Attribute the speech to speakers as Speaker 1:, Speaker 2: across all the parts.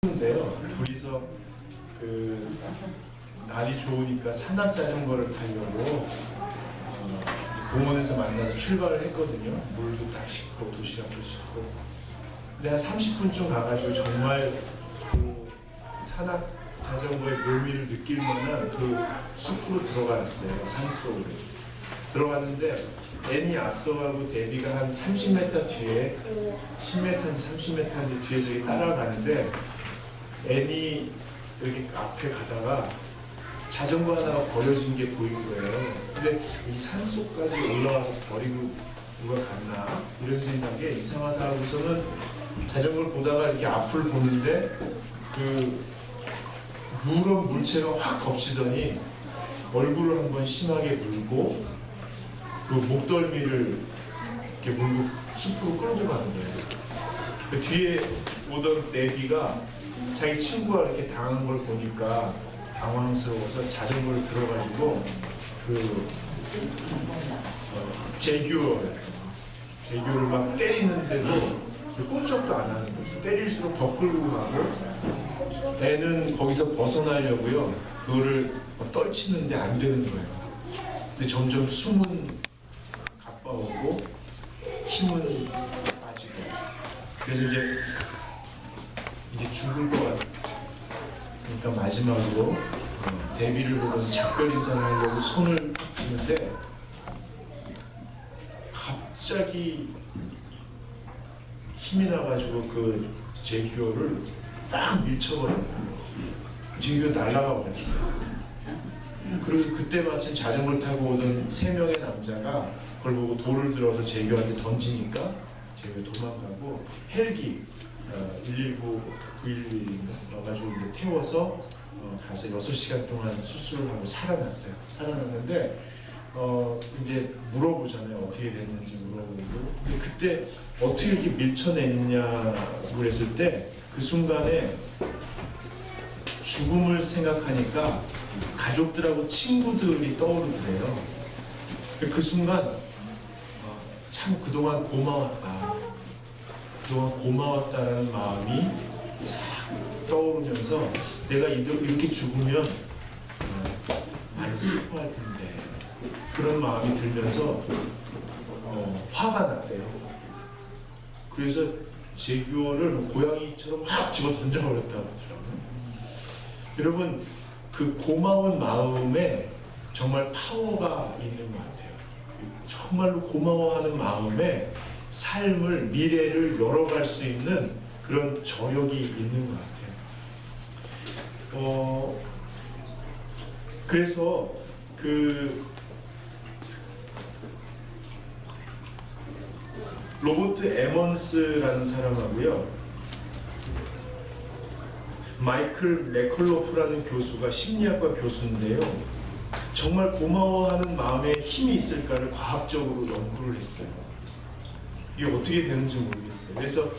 Speaker 1: 인데요. 둘이서 날이 좋으니까 산악 자전거를 타려고 공원에서 만나서 출발을 했거든요. 물도 다 싣고 도시락도 싣고. 근데 한 30분쯤 가가지고 정말 그 산악 자전거의 묘미를 느낄 만한 그 숲으로 들어갔어요. 산속으로 들어갔는데 앤이 앞서가고 데뷔가 한 30m 뒤에 10m인지 30m인지 뒤에 저기 따라가는데 앤이 여기 앞에 가다가 자전거 하나가 버려진 게 보인 거예요. 근데 이 산속까지 올라와서 버리고 누가 갔나 이런 생각에 이상하다 하고서는 자전거를 보다가 이렇게 앞을 보는데 그 누런 물체가 확 덮치더니 얼굴을 한번 심하게 물고 그 목덜미를 이렇게 물고 숲으로 끌고 가는 거예요. 그 뒤에 오던 데뷔가 자기 친구가 이렇게 당한 걸 보니까 당황스러워서 자전거를 들어가지고 제규어를 막 때리는데도 꼼짝도 안 하는 거죠. 때릴수록 더 끌고 가고 애는 거기서 벗어나려고요. 그거를 떨치는데 안 되는 거예요. 근데 점점 숨은 가빠오고 힘은 빠지고 그래서 이제 죽을 것 같아요. 그러니까 마지막으로 데뷔를 보고서 작별 인사를 하려고 손을 드는데 갑자기 힘이 나가지고 그 제규어를 딱 밀쳐버려요. 제규어 날아가 버렸어요. 그래서 그때 마침 자전거를 타고 오던 3명의 남자가 그걸 보고 돌을 들어서 제규어한테 던지니까 제규어 도망가고 헬기 119, 911인가 와가지고 태워서 가서 6시간 동안 수술을 하고 살아났어요. 살아났는데 이제 물어보잖아요. 어떻게 됐는지 물어보고. 근데 그때 어떻게 이렇게 밀쳐냈냐고 했을 때 그 순간에 죽음을 생각하니까 가족들하고 친구들이 떠오르더래요. 그 순간 참 그동안 고마웠다. 그동안 고마웠다라는 마음이 싹 떠오르면서 내가 이렇게 죽으면 많이 슬퍼할 텐데 그런 마음이 들면서 화가 났대요. 그래서 제규어를 고양이처럼 확 집어 던져버렸다고 하더라고요. 여러분 그 고마운 마음에 정말 파워가 있는 것 같아요. 정말로 고마워하는 마음에 삶을, 미래를 열어갈 수 있는 그런 저력이 있는 것 같아요. 그래서 로버트 에먼스라는 사람하고요, 마이클 맥컬로프라는 교수가 심리학과 교수인데요, 정말 고마워하는 마음에 힘이 있을까를 과학적으로 연구를 했어요. 이게 어떻게 되는지 모르겠어요. 그래서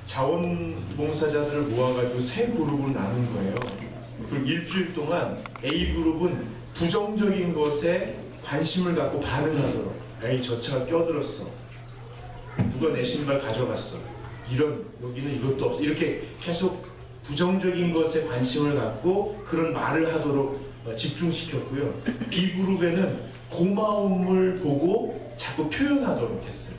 Speaker 1: 자원봉사자들을 모아가지고 3그룹을 나눈 거예요. 그리고 일주일 동안 A그룹은 부정적인 것에 관심을 갖고 반응하도록, 에이 저 차가 껴들었어, 누가 내 신발 가져갔어, 이런, 여기는 이것도 없어, 이렇게 계속 부정적인 것에 관심을 갖고 그런 말을 하도록 집중시켰고요. B그룹에는 고마움을 보고 자꾸 표현하도록 했어요.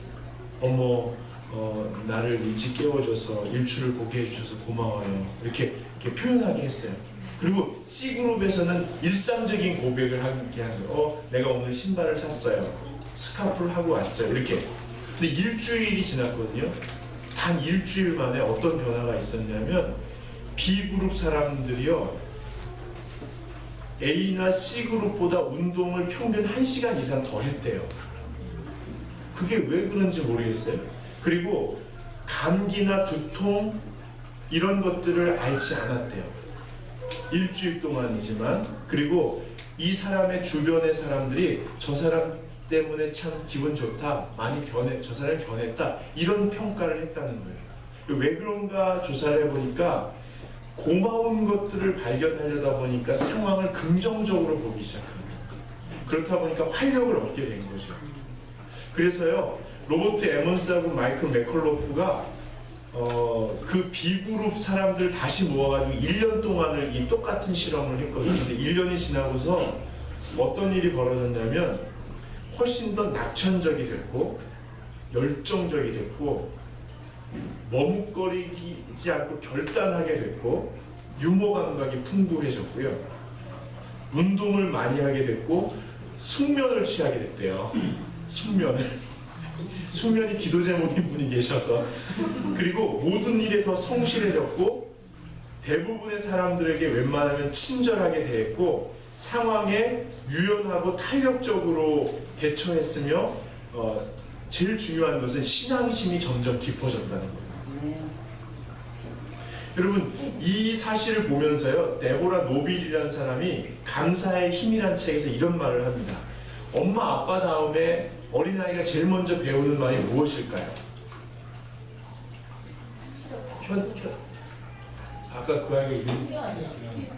Speaker 1: 나를 일찍 깨워줘서 일출을 보게 해주셔서 고마워요, 이렇게 표현하게 했어요. 그리고 C그룹에서는 일상적인 고백을 하게 하는 거예요. 내가 오늘 신발을 샀어요, 스카프를 하고 왔어요, 이렇게. 근데 일주일이 지났거든요. 단 일주일 만에 어떤 변화가 있었냐면 B그룹 사람들이요, A나 C그룹보다 운동을 평균 1시간 이상 더 했대요. 그게 왜 그런지 모르겠어요. 그리고 감기나 두통 이런 것들을 앓지 않았대요. 일주일 동안이지만. 그리고 이 사람의 주변의 사람들이 저 사람 때문에 참 기분 좋다, 많이 저 사람이 변했다, 이런 평가를 했다는 거예요. 왜 그런가 조사를 해보니까 고마운 것들을 발견하려다 보니까 상황을 긍정적으로 보기 시작합니다. 그렇다 보니까 활력을 얻게 된 거죠. 그래서요, 로버트 에먼스하고 마이클 맥컬로프가 그 B그룹 사람들 다시 모아가지고 1년 동안을 이 똑같은 실험을 했거든요. 근데 1년이 지나고서 어떤 일이 벌어졌냐면 훨씬 더 낙천적이 됐고 열정적이 됐고 머뭇거리지 않고 결단하게 됐고 유머 감각이 풍부해졌고요. 운동을 많이 하게 됐고 숙면을 취하게 됐대요. 숙면이 기도 제목인 분이 계셔서. 그리고 모든 일에 더 성실해졌고 대부분의 사람들에게 웬만하면 친절하게 대했고 상황에 유연하고 탄력적으로 대처했으며 제일 중요한 것은 신앙심이 점점 깊어졌다는 거예요. 여러분 이 사실을 보면서요 데보라 노빌이라는 사람이 감사의 힘이라는 책에서 이런 말을 합니다. 엄마 아빠 다음에 어린아이가 제일 먼저 배우는 말이 무엇일까요? 아까 그 아이가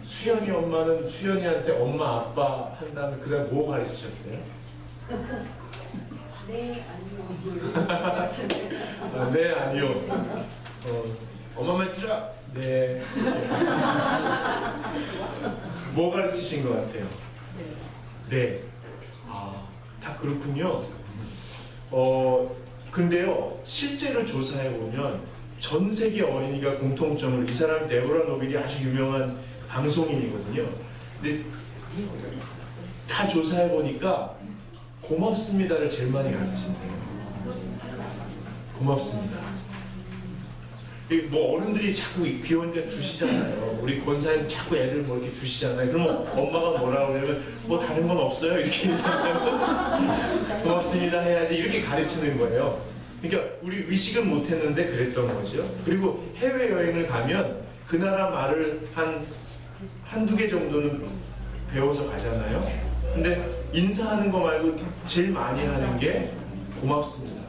Speaker 1: 수연이 엄마는 수연이한테 엄마 아빠 한 다음에 그 다음에 뭐 가르치셨어요?
Speaker 2: 네 아니요.
Speaker 1: 네 아니요. 엄마 말 들어. 네. 뭐 가르치신 것 같아요? 네. 다 그렇군요. 근데요 실제로 조사해 보면 전 세계 어린이가 공통점을 이 사람 데보라 노빌이 아주 유명한 방송인이거든요. 근데 다 조사해 보니까 고맙습니다를 제일 많이 가르친대요. 고맙습니다. 뭐 어른들이 자꾸 귀여운 데 주시잖아요. 우리 권사님 자꾸 애들 뭐 이렇게 주시잖아요. 그러면 엄마가 뭐라고 그러면 뭐 다른 건 없어요? 이렇게 고맙습니다 해야지 이렇게 가르치는 거예요. 그러니까 우리 의식은 못했는데 그랬던 거죠. 그리고 해외여행을 가면 그 나라 말을 한두 개 정도는 배워서 가잖아요. 근데 인사하는 거 말고 제일 많이 하는 게 고맙습니다.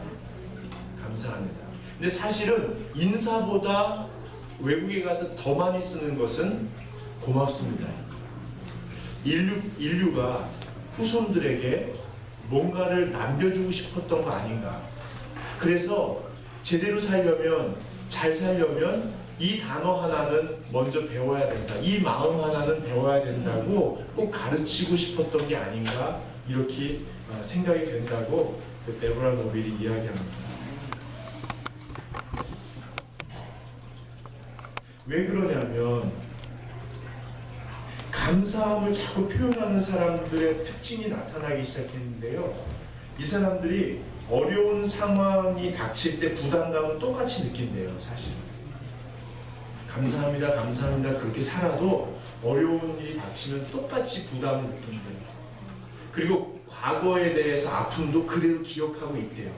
Speaker 1: 감사합니다. 근데 사실은 인사보다 외국에 가서 더 많이 쓰는 것은 고맙습니다. 인류가 후손들에게 뭔가를 남겨주고 싶었던 거 아닌가. 그래서 제대로 살려면, 잘 살려면 이 단어 하나는 먼저 배워야 된다. 이 마음 하나는 배워야 된다고 꼭 가르치고 싶었던 게 아닌가 이렇게 생각이 된다고 데보라 노빌이 이야기합니다. 왜 그러냐면 감사함을 자꾸 표현하는 사람들의 특징이 나타나기 시작했는데요. 이 사람들이 어려운 상황이 닥칠 때 부담감은 똑같이 느낀대요. 사실 감사합니다 감사합니다 그렇게 살아도 어려운 일이 닥치면 똑같이 부담을 느낀대요. 그리고 과거에 대해서 아픔도 그대로 기억하고 있대요.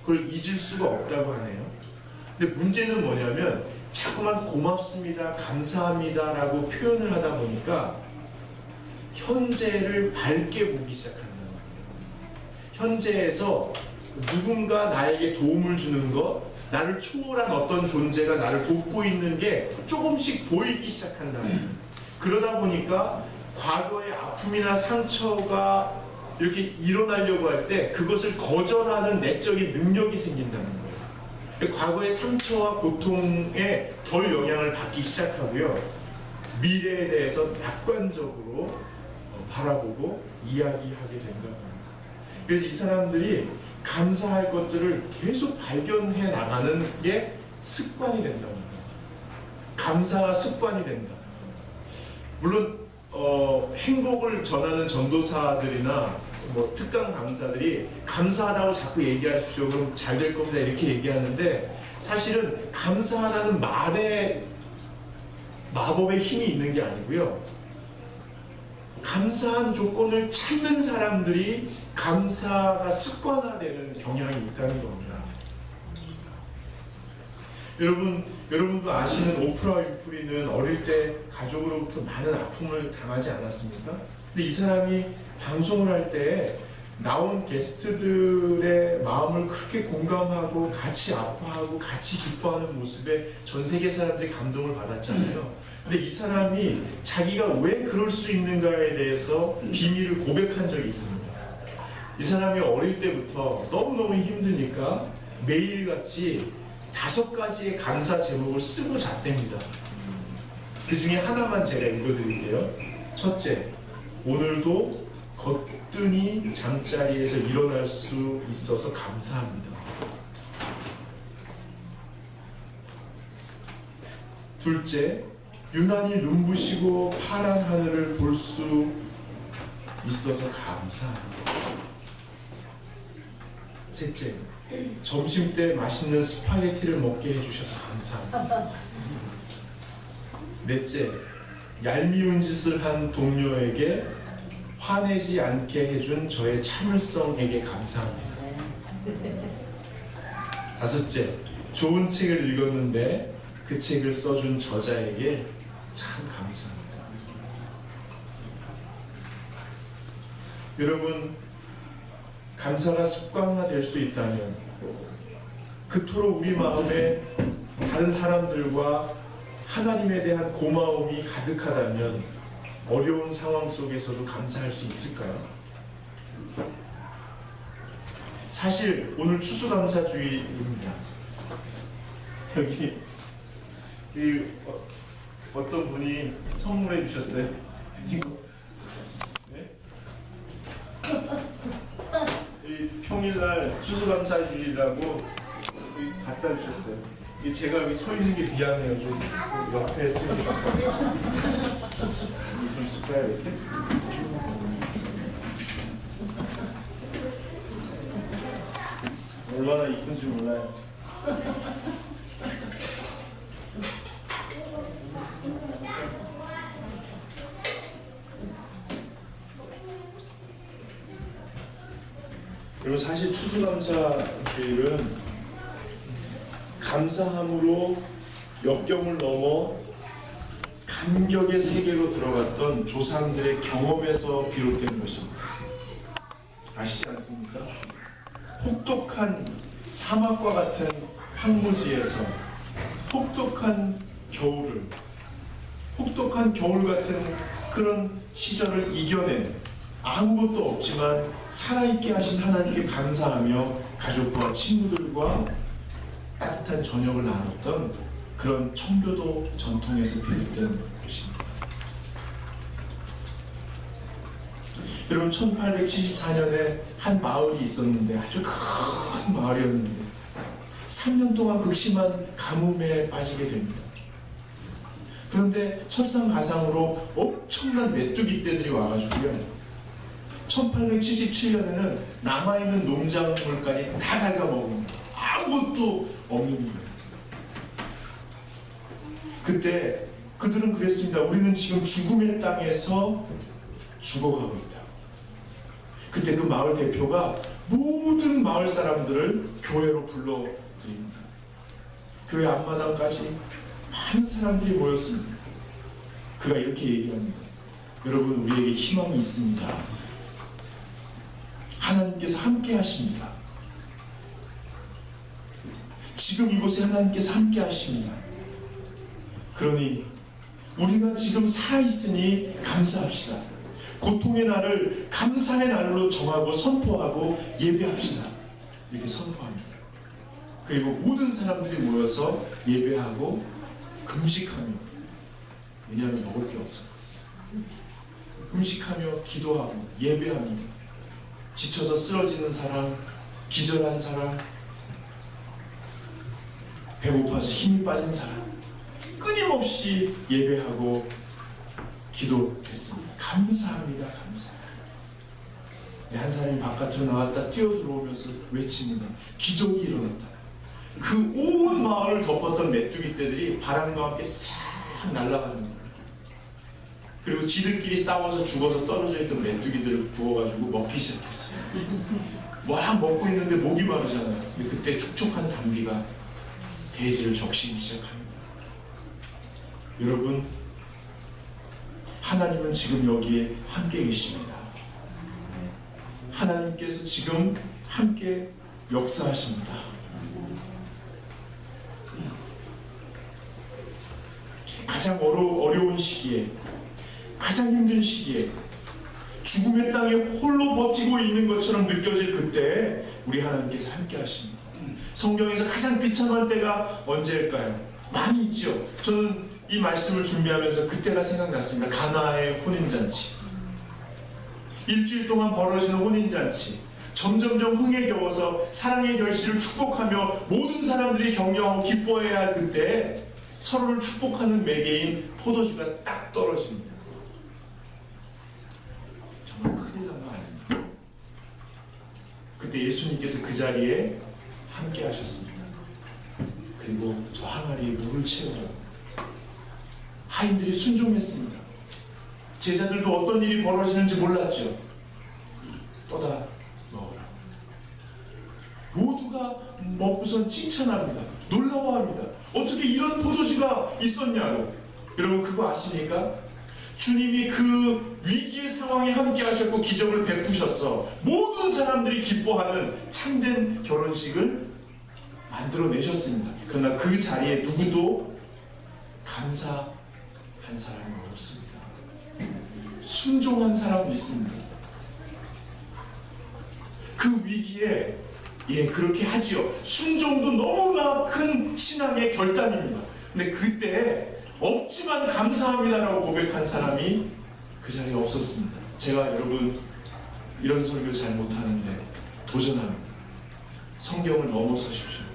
Speaker 1: 그걸 잊을 수가 없다고 하네요. 근데 문제는 뭐냐면 자꾸만 고맙습니다, 감사합니다 라고 표현을 하다 보니까 현재를 밝게 보기 시작한다는 거예요. 현재에서 누군가 나에게 도움을 주는 것, 나를 초월한 어떤 존재가 나를 돕고 있는 게 조금씩 보이기 시작한다는 거예요. 그러다 보니까 과거의 아픔이나 상처가 이렇게 일어나려고 할 때 그것을 거절하는 내적인 능력이 생긴다는 거예요. 과거의 상처와 고통에 덜 영향을 받기 시작하고요. 미래에 대해서 낙관적으로 바라보고 이야기하게 된다고 합니다. 그래서 이 사람들이 감사할 것들을 계속 발견해 나가는 게 습관이 된다고 합니다. 감사가 습관이 된다. 물론 행복을 전하는 전도사들이나 뭐 특강 강사들이 감사하다고 자꾸 얘기하십시오. 그럼 잘 될 겁니다. 이렇게 얘기하는데 사실은 감사하다는 말에 마법의 힘이 있는 게 아니고요. 감사한 조건을 찾는 사람들이 감사가 습관화되는 경향이 있다는 겁니다. 여러분도 아시는 오프라 윈프리는 어릴 때 가족으로부터 많은 아픔을 당하지 않았습니까? 근데 이 사람이 방송을 할 때 나온 게스트들의 마음을 그렇게 공감하고 같이 아파하고 같이 기뻐하는 모습에 전 세계 사람들이 감동을 받았잖아요. 근데 이 사람이 자기가 왜 그럴 수 있는가에 대해서 비밀을 고백한 적이 있습니다. 이 사람이 어릴 때부터 너무너무 힘드니까 매일같이 5가지의 감사 제목을 쓰고 잤답니다. 그 중에 하나만 제가 읽어드릴게요. 첫째, 오늘도 거뜬히 잠자리에서 일어날 수 있어서 감사합니다. 둘째, 유난히 눈부시고 파란 하늘을 볼 수 있어서 감사합니다. 셋째, 점심때 맛있는 스파게티를 먹게 해주셔서 감사합니다. 넷째, 얄미운 짓을 한 동료에게 화내지 않게 해준 저의 참을성에게 감사합니다. 다섯째, 좋은 책을 읽었는데 그 책을 써준 저자에게 참 감사합니다. 여러분, 감사가 습관화될 수 있다면, 그토록 우리 마음에 다른 사람들과 하나님에 대한 고마움이 가득하다면 어려운 상황 속에서도 감사할 수 있을까요? 사실 오늘 추수감사주의입니다. 여기 어떤 분이 선물해 주셨어요. 이거 네? 이 평일날 추수감사주의라고 갖다 주셨어요. 이 제가 여기 서 있는 게 미안해요. 좀 옆에 있으니까 좀 쓸까요 이렇게? 얼마나 이쁜지 몰라요. 그리고 사실 추수감사주일은 감사함으로 역경을 넘어 감격의 세계로 들어갔던 조상들의 경험에서 비롯된 것입니다. 아시지 않습니까? 혹독한 사막과 같은 황무지에서 혹독한 겨울 같은 그런 시절을 이겨낸, 아무것도 없지만 살아있게 하신 하나님께 감사하며 가족과 친구들과 따뜻한 저녁을 나눴던 그런 청교도 전통에서 비롯된 것입니다. 여러분, 1874년에 한 마을이 있었는데, 아주 큰 마을이었는데 3년 동안 극심한 가뭄에 빠지게 됩니다. 그런데 설상가상으로 엄청난 메뚜기 떼들이 와가지고요, 1877년에는 남아있는 농작물까지 다 갉아먹습니다. 아무것도 없는 거예요. 그때 그들은 그랬습니다. 우리는 지금 죽음의 땅에서 죽어가고 있다. 그때 그 마을 대표가 모든 마을 사람들을 교회로 불러드립니다. 교회 앞마당까지 많은 사람들이 모였습니다. 그가 이렇게 얘기합니다. 여러분, 우리에게 희망이 있습니다. 하나님께서 함께 하십니다. 지금 이곳에 하나님께서 함께 하십니다. 그러니 우리가 지금 살아있으니 감사합시다. 고통의 날을 감사의 날로 정하고 선포하고 예배합시다. 이렇게 선포합니다. 그리고 모든 사람들이 모여서 예배하고 금식하며, 왜냐하면 먹을 게 없어요. 금식하며 기도하고 예배합니다. 지쳐서 쓰러지는 사람, 기절한 사람, 배고파서 힘이 빠진 사람, 끊임없이 예배하고 기도했습니다. 감사합니다. 감사합니다. 한 사람이 바깥으로 나왔다 뛰어들어오면서 외칩니다. 기적이 일어났다. 그 온 마을을 덮었던 메뚜기 떼들이 바람과 함께 싹 날아가는 거예요. 그리고 지들끼리 싸워서 죽어서 떨어져 있던 메뚜기들을 구워가지고 먹기 시작했어요. 막 먹고 있는데 목이 마르잖아요. 근데 그때 촉촉한 단비가 대지를 적시기 시작합니다. 여러분, 하나님은 지금 여기에 함께 계십니다. 하나님께서 지금 함께 역사하십니다. 가장 어려운 시기에, 가장 힘든 시기에 죽음의 땅에 홀로 버티고 있는 것처럼 느껴질 그때 우리 하나님께서 함께 하십니다. 성경에서 가장 비참한 때가 언제일까요? 많이 있죠. 저는 이 말씀을 준비하면서 그때가 생각났습니다. 가나의 혼인잔치. 일주일 동안 벌어지는 혼인잔치. 점점점 흥에 겨워서 사랑의 결실을 축복하며 모든 사람들이 격려하고 기뻐해야 할 그때 서로를 축복하는 매개인 포도주가 딱 떨어집니다. 정말 큰일 난 거 아닙니까? 그때 예수님께서 그 자리에 함께 하셨습니다. 그리고 저 항아리에 물을 채우라고. 하인들이 순종했습니다. 제자들도 어떤 일이 벌어지는지 몰랐죠. 떠다 먹어라. 모두가 먹고선 칭찬합니다. 놀라워합니다. 어떻게 이런 포도주가 있었냐고. 여러분 그거 아십니까? 주님이 그 위기의 상황에 함께 하셨고 기적을 베푸셨어. 모든 사람들이 기뻐하는 참된 결혼식을 만들어내셨습니다. 그러나 그 자리에 누구도 감사한 사람이 없습니다. 순종한 사람이 있습니다. 그 위기에 그렇게 하지요. 순종도 너무나 큰 신앙의 결단입니다. 근데 그때 없지만 감사합니다라고 고백한 사람이 그 자리에 없었습니다. 제가 여러분 이런 설교 잘 못하는데 도전합니다. 성경을 넘어서십시오.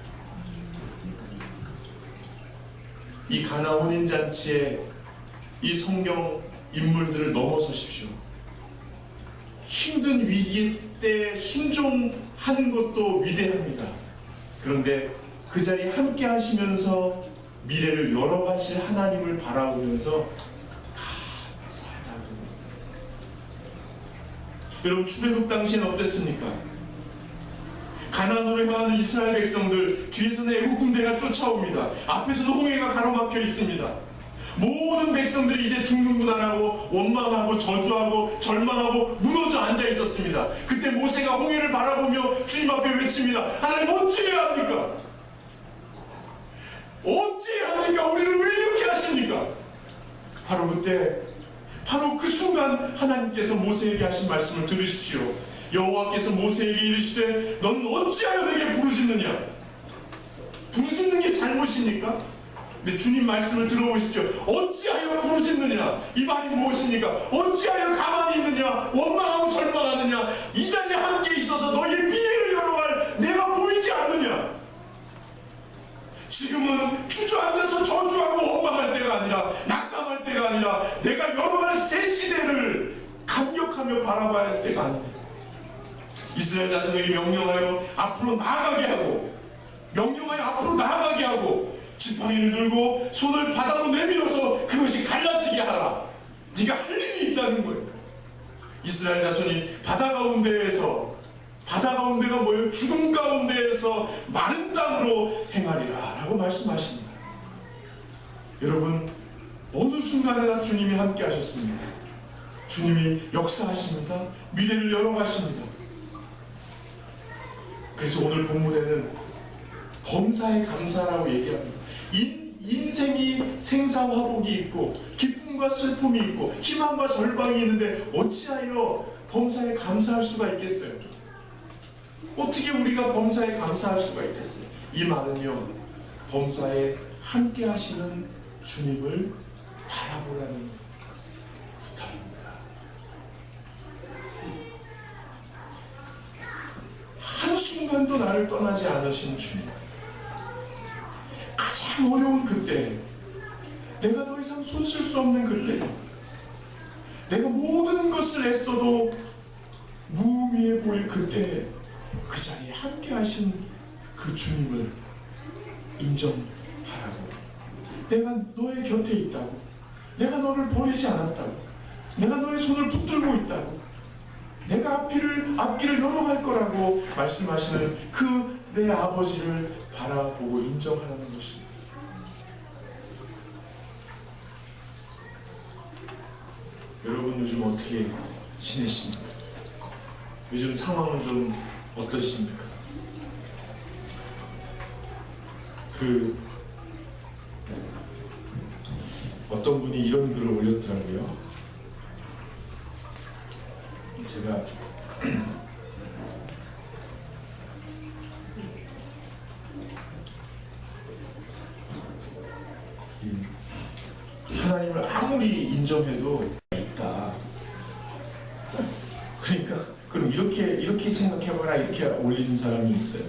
Speaker 1: 이 가나 혼인잔치에 이 성경 인물들을 넘어서십시오. 힘든 위기 때 순종하는 것도 위대합니다. 그런데 그 자리에 함께 하시면서 미래를 열어가실 하나님을 바라보면서 감사하다고. 여러분 출애굽 당시엔 어땠습니까? 가나안으로 향하는 이스라엘 백성들, 뒤에서는 애국 군대가 쫓아옵니다. 앞에서도 홍해가 가로막혀 있습니다. 모든 백성들이 이제 중등분할하고 원망하고 저주하고 절망하고 무너져 앉아 있었습니다. 그때 모세가 홍해를 바라보며 주님 앞에 외칩니다. 하나님 어찌해야 합니까? 어찌해야 합니까? 우리를 왜 이렇게 하십니까? 바로 그때, 바로 그 순간 하나님께서 모세에게 하신 말씀을 들으십시오. 여호와께서 모세에게 이르시되 너는 어찌하여 내게 부르짖느냐? 부르짖는 게 잘못입니까? 근데 주님 말씀을 들어보십시오. 어찌하여 부르짖느냐? 이 말이 무엇입니까? 어찌하여 가만히 있느냐? 원망하고 절망하느냐? 이 자리에 함께 있어서 너희의 미래를 열어갈 내가 보이지 않느냐? 지금은 주저앉아서 저주하고 원망할 때가 아니라 낙담할 때가 아니라 내가 열어갈 새 시대를 감격하며 바라봐야 할 때가 아닙니다. 이스라엘 자손에게 명령하여 앞으로 나아가게 하고 지팡이를 들고 손을 바다로 내밀어서 그것이 갈라지게 하라. 네가 할 일이 있다는 거예요. 이스라엘 자손이 바다 가운데가 뭐예요? 죽음 가운데에서 마른 땅으로 행하리라 라고 말씀하십니다. 여러분 어느 순간에나 주님이 함께 하셨습니다. 주님이 역사하십니다. 미래를 열어가십니다. 그래서 오늘 본문에는 범사에 감사라고 얘기합니다. 인생이 생사화복이 있고 기쁨과 슬픔이 있고 희망과 절망이 있는데 어찌하여 범사에 감사할 수가 있겠어요? 어떻게 우리가 범사에 감사할 수가 있겠어요? 이 말은요, 범사에 함께 하시는 주님을 바라보라는 부탁입니다. 한순간도 나를 떠나지 않으신 주님. 가장 어려운 그때, 내가 더 이상 손 쓸 수 없는 그때, 내가 모든 것을 애써도 무의미해 보일 그때, 그 자리에 함께 하신 그 주님을 인정하라고. 내가 너의 곁에 있다고, 내가 너를 버리지 않았다고, 내가 너의 손을 붙들고 있다고, 내가 앞길을 열어갈 거라고 말씀하시는 그 내 아버지를 바라보고 인정하는 것입니다. 여러분 요즘 어떻게 지내십니까? 요즘 상황은 좀 어떠십니까? 어떤 분이 이런 글을 올렸더라고요. 제가 인정해도 있다. 그러니까 그럼 이렇게 생각해봐라, 이렇게 올리는 사람이 있어요.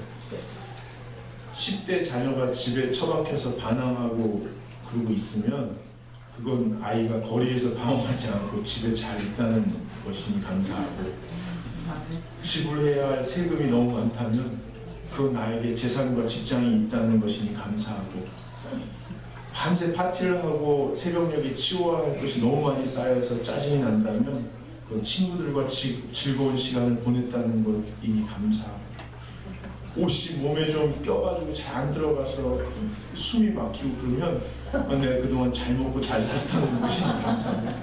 Speaker 1: 10대 자녀가 집에 처박혀서 반항하고 그러고 있으면 그건 아이가 거리에서 방황하지 않고 집에 잘 있다는 것이니 감사하고, 지불해야 할 세금이 너무 많다면 그건 나에게 재산과 직장이 있다는 것이니 감사하고, 밤새 파티를 하고 새벽녘에 치워야 할 것이 너무 많이 쌓여서 짜증이 난다면 그건 친구들과 즐거운 시간을 보냈다는 것이니 감사하고, 옷이 몸에 좀 껴가지고 잘 안 들어가서 숨이 막히고 그러면 내가 그동안 잘 먹고 잘 살았다는 것이 감사합니다.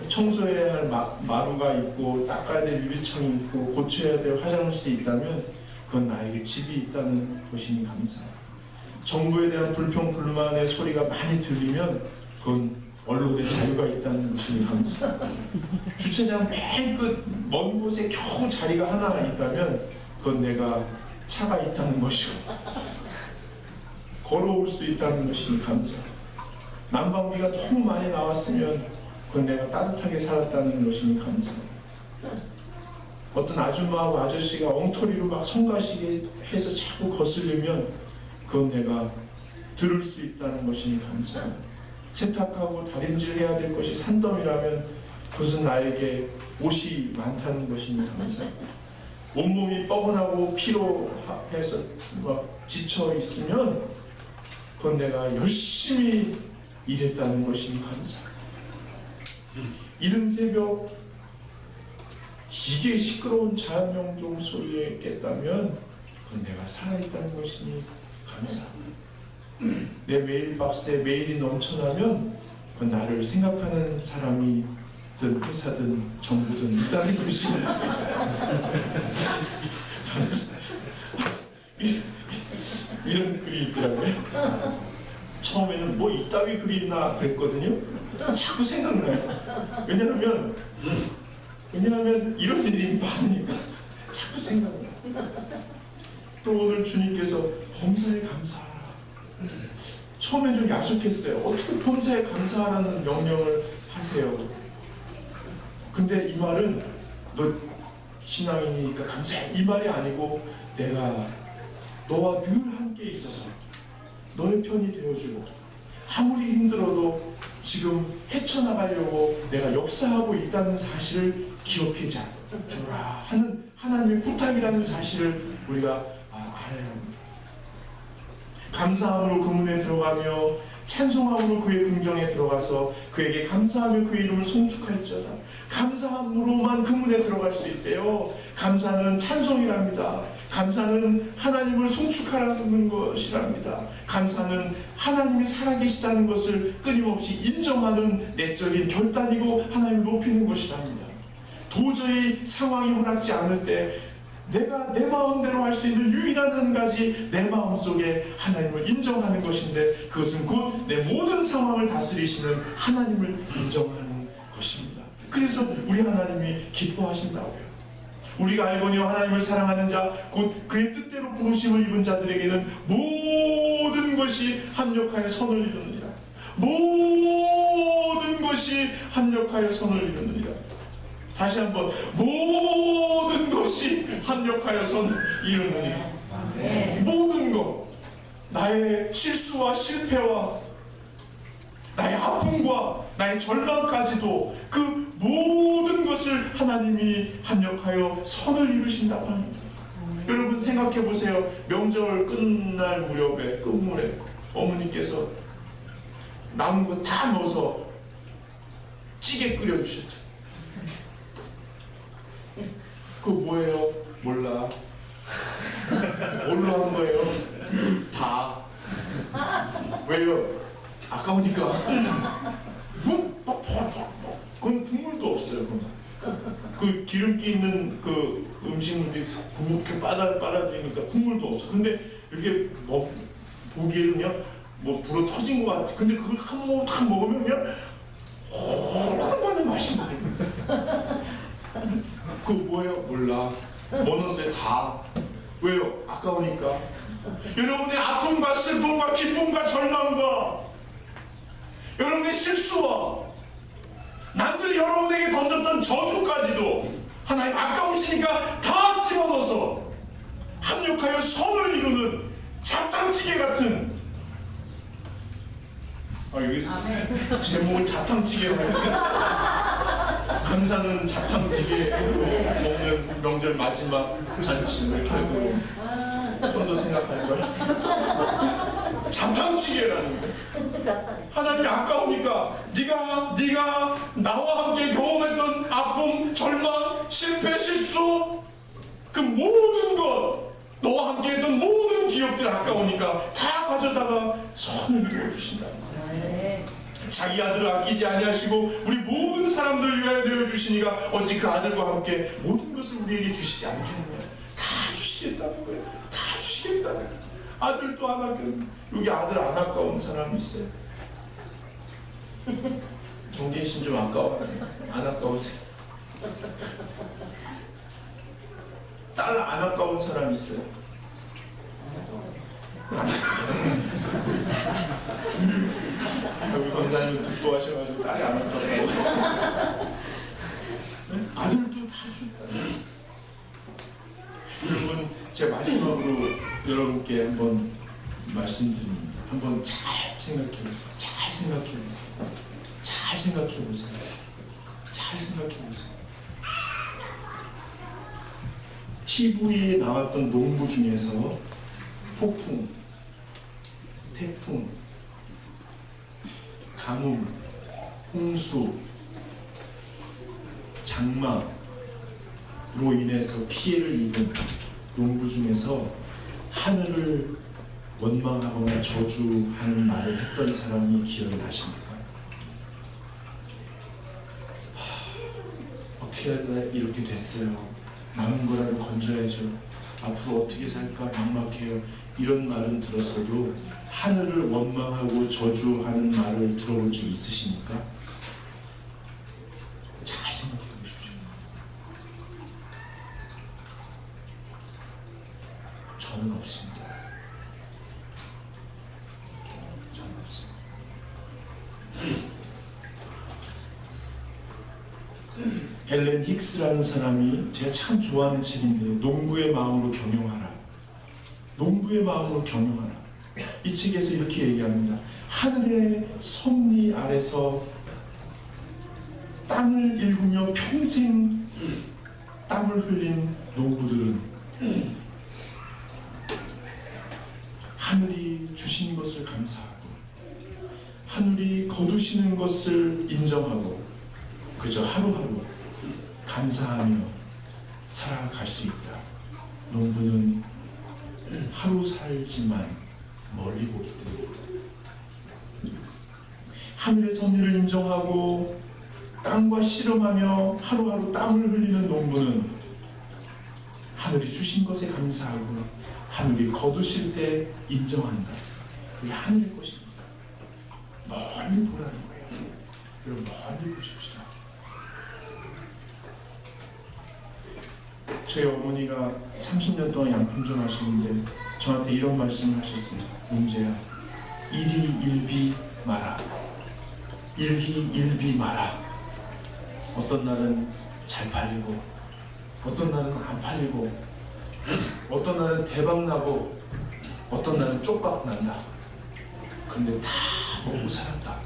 Speaker 1: 청소해야 할 마루가 있고 닦아야 될 유리창이 있고 고쳐야 될 화장실이 있다면 그건 나에게 집이 있다는 것이니 감사합니다. 정부에 대한 불평 불만의 소리가 많이 들리면 그건 언론의 자유가 있다는 것이니 감사합니다. 주차장 맨 끝 먼 곳에 겨우 자리가 하나 있다면 그건 내가 차가 있다는 것이고 걸어올 수 있다는 것이니 감사합니다. 난방비가 너무 많이 나왔으면 그건 내가 따뜻하게 살았다는 것이니 감사합니다. 어떤 아줌마하고 아저씨가 엉터리로 막 성가시게 해서 자꾸 거슬리면 그건 내가 들을 수 있다는 것이니 감사합니다. 세탁하고 다림질 해야 될 것이 산더미라면 그것은 나에게 옷이 많다는 것이니 감사합니다. 온몸이 뻐근하고 피로해서 막 지쳐 있으면 그건 내가 열심히 일했다는 것이니 감사합니다. 이른 새벽 되게 시끄러운 자연명종 소리에 깼다면 그건 내가 살아있다는 것이니 감사합니다. 내 메일박스에 메일이 넘쳐나면 그건 나를 생각하는 사람이든 회사든 정부든 있다는 것이니 이런 글이 있더라고요. 처음에는 뭐 이따위 글이 있나 그랬거든요. 자꾸 생각나요. 왜냐하면 이런 일이 많으니까 자꾸 생각나요. 또 오늘 주님께서 범사에 감사하라. 처음엔 좀 야속했어요. 어떻게 범사에 감사하라는 명령을 하세요. 근데 이 말은 너 신앙이니까 감사해 이 말이 아니고 내가 너와 늘 함께 있어서 너의 편이 되어주고 아무리 힘들어도 지금 헤쳐나가려고 내가 역사하고 있다는 사실을 기억해 주라 하는 하나님의 부탁이라는 사실을 우리가 알아야 합니다. 감사함으로 그 문에 들어가며 찬송함으로 그의 궁정에 들어가서 그에게 감사하며 그의 이름을 송축할지어다. 감사함으로만 그 문에 들어갈 수 있대요. 감사는 찬송이랍니다. 감사는 하나님을 송축하라는 것이랍니다. 감사는 하나님이 살아계시다는 것을 끊임없이 인정하는 내적인 결단이고 하나님을 높이는 것이랍니다. 도저히 상황이 허락지 않을 때 내가 내 마음대로 할 수 있는 유일한 한 가지 내 마음속에 하나님을 인정하는 것인데 그것은 곧 내 모든 상황을 다스리시는 하나님을 인정하는 것입니다. 그래서 우리 하나님이 기뻐하신다고요. 우리가 알거니와 하나님을 사랑하는 자 곧 그의 뜻대로 부르심을 입은 자들에게는 모든 것이 합력하여 선을 이루느니라. 모든 것이 합력하여 선을 이루느니라. 다시 한번 모든 것이 합력하여 선을 이루느니라. 모든 것, 나의 실수와 실패와 나의 아픔과 나의 절망까지도 그 모든 것을 하나님이 합력하여 선을 이루신다고 합니다. 여러분 생각해 보세요. 명절 끝날 무렵에 끝물에 어머니께서 남은 거 다 넣어서 찌개 끓여주셨죠. 그거 뭐예요? 몰라. 뭘로 한 거예요? 다. 왜요? 아까우니까. 그건 국물도 없어요. 그 기름기 있는 그 음식물이 굵게 빨아들이니까 국물도 없어. 근데 이렇게 뭐 보기에는요, 뭐 불어 터진 것 같아. 근데 그걸 한 모금 딱 먹으면 그냥 얼마나 맛있는 거예요. 그거 뭐예요? 몰라. 뭐 넣었어요? 다. 왜요? 아까우니까. 여러분의 아픔과 슬픔과 기쁨과 절망과 여러분의 실수와 던졌던 저주까지도 하나님 아까우시니까 다 집어넣어서 합력하여 선을 이루는 잡탕찌개 같은, 여기 제목은 잡탕찌개로 감사는 잡탕찌개로 먹는 명절 마지막 잔치 이렇게 하고 좀 더 생각할 거야. 잡탕찌개라는 거야. 하나님이 아까우니까 네가 나와 함께 경험했던 아픔, 절망, 실패, 실수, 그 모든 것, 너와 함께 했던 모든 기억들 아까우니까 다 가져다가 선을 이루어주신다. 자기 아들을 아끼지 아니하시고 우리 모든 사람들을 위하여 되어주시니까 어찌 그 아들과 함께 모든 것을 우리에게 주시지 않겠느냐. 다 주시겠다는 거예요. 다 주시겠다는 거예요. 아들도 안 아껴. 여기 아들 안 아까운 사람 있어요? 정진신 좀 아까워요. 안 아까우세요? 딸 안 아까운 사람 있어요? 여기 권사님은 극도하셔가지고 딸이 안 아까워요. 아들도 다 준다. 여러분, 제가 마지막으로 여러분께 한번 말씀드립니다. 한번 잘 생각해보세요. 잘 생각해보세요. 잘 생각해보세요. 잘 생각해보세요. TV에 나왔던 농부 중에서 폭풍, 태풍, 가뭄, 홍수, 장마로 인해서 피해를 입은 농부 중에서 하늘을 원망하거나 저주하는 말을 했던 사람이 기억이 나십니까? 어떻게 하다 이렇게 됐어요. 남은 거라도 건져야죠. 앞으로 어떻게 살까 막막해요. 이런 말은 들었어도 하늘을 원망하고 저주하는 말을 들어본 적 있으십니까? 잘 생각해 보십시오. 저는 없습니다. 저는 없습니다. 헬렌 힉스라는 사람이 제가 참 좋아하는 책인데, 농부의 마음으로 경영하라. 농부의 마음으로 경영하라. 이 책에서 이렇게 얘기합니다. 하늘의 섭리 아래서 땅을 일구며 평생 땀을 흘린 농부들은 하늘이 주신 것을 감사하고 하늘이 거두시는 것을 인정하고 그저 하루하루 감사하며 살아갈 수 있다. 농부는 하루 살지만 멀리 보기 때문이다. 하늘의 섭리를 인정하고 땅과 씨름하며 하루하루 땀을 흘리는 농부는 하늘이 주신 것에 감사하고 하늘이 거두실 때 인정한다. 그게 하늘의 것입니다. 멀리 보라는 거예요. 여러분, 멀리 보십시다. 저희 어머니가 30년 동안 양품점 하시는데 저한테 이런 말씀을 하셨어요. 용재야, 일희일비 마라. 일희일비 마라. 어떤 날은 잘 팔리고 어떤 날은 안 팔리고 어떤 날은 대박 나고 어떤 날은 쪽박 난다. 근데 다 먹고 살았다.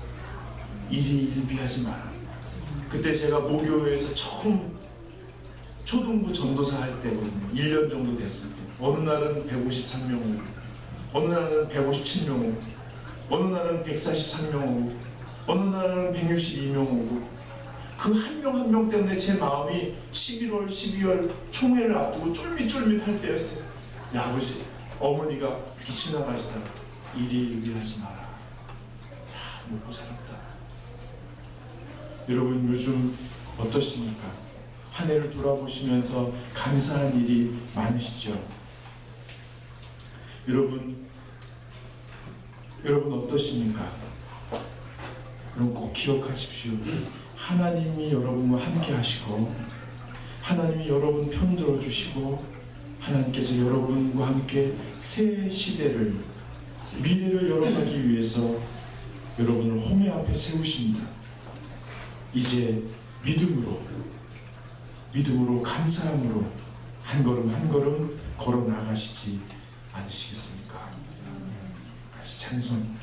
Speaker 1: 일희일비하지 마라. 그때 제가 모교회에서 처음 초등부 전도사 할 때거든요. 1년 정도 됐을 때 어느 날은 153명 오고 어느 날은 157명 오고 어느 날은 143명 오고 어느 날은 162명 오고 그 한 명 한 명 때문에 제 마음이 11월, 12월 총회를 앞두고 쫄깃쫄깃할 때였어요. 야, 아버지, 어머니가 이렇게 지나가시다가 일희일비하지 마라. 다 먹고 살았다. 여러분, 요즘 어떠십니까? 한 해를 돌아보시면서 감사한 일이 많으시죠? 여러분 어떠십니까? 그럼 꼭 기억하십시오. 하나님이 여러분과 함께 하시고 하나님이 여러분 편들어 주시고 하나님께서 여러분과 함께 새 시대를, 미래를 열어가기 위해서 여러분을 홍해 앞에 세우십니다. 이제 믿음으로 감사함으로 한 걸음 한 걸음 걸어 나가시지 않으시겠습니까? 같이 찬송